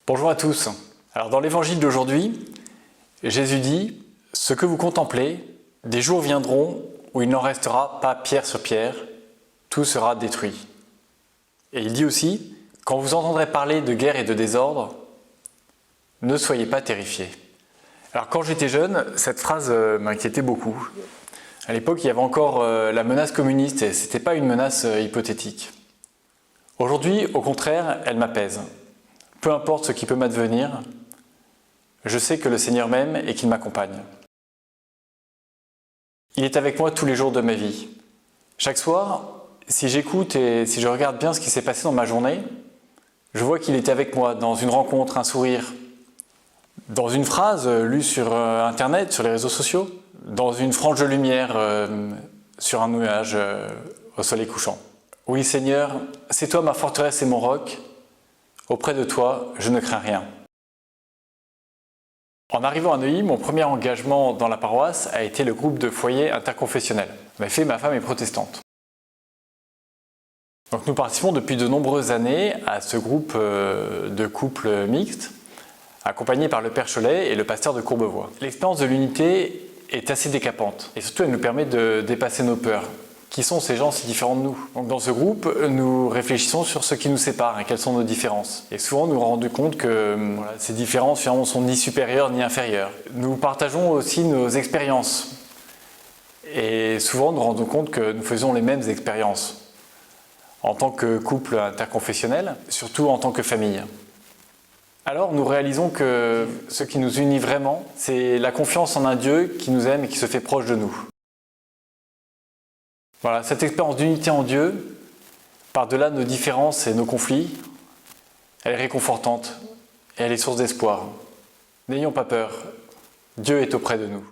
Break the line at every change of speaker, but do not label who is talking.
Bonjour à tous. Alors dans l'évangile d'aujourd'hui, Jésus dit « Ce que vous contemplez, des jours viendront où il n'en restera pas pierre sur pierre, tout sera détruit. » Et il dit aussi « Quand vous entendrez parler de guerre et de désordre, ne soyez pas terrifiés. » Alors quand j'étais jeune, cette phrase m'inquiétait beaucoup. À l'époque, il y avait encore la menace communiste et ce n'était pas une menace hypothétique. Aujourd'hui, au contraire, elle m'apaise. Peu importe ce qui peut m'advenir, je sais que le Seigneur m'aime et qu'il m'accompagne. Il est avec moi tous les jours de ma vie. Chaque soir, si j'écoute et si je regarde bien ce qui s'est passé dans ma journée, je vois qu'il était avec moi dans une rencontre, un sourire, dans une phrase lue sur Internet, sur les réseaux sociaux, dans une frange de lumière sur un nuage au soleil couchant. Oui Seigneur, c'est toi ma forteresse et mon roc. Auprès de toi, je ne crains rien. En arrivant à Neuilly, mon premier engagement dans la paroisse a été le groupe de foyer interconfessionnel. En effet, ma femme est protestante. Donc nous participons depuis de nombreuses années à ce groupe de couples mixtes, accompagné par le Père Cholet et le pasteur de Courbevoie. L'expérience de l'unité est assez décapante et surtout elle nous permet de dépasser nos peurs. Qui sont ces gens si différents de nous? Donc dans ce groupe, nous réfléchissons sur ce qui nous sépare et quelles sont nos différences. Et souvent, nous nous rendons compte que ces différences finalement sont ni supérieures ni inférieures. Nous partageons aussi nos expériences. Et souvent, nous nous rendons compte que nous faisons les mêmes expériences. En tant que couple interconfessionnel, surtout en tant que famille. Alors, nous réalisons que ce qui nous unit vraiment, c'est la confiance en un Dieu qui nous aime et qui se fait proche de nous. Voilà, cette expérience d'unité en Dieu, par-delà nos différences et nos conflits, elle est réconfortante et elle est source d'espoir. N'ayons pas peur, Dieu est auprès de nous.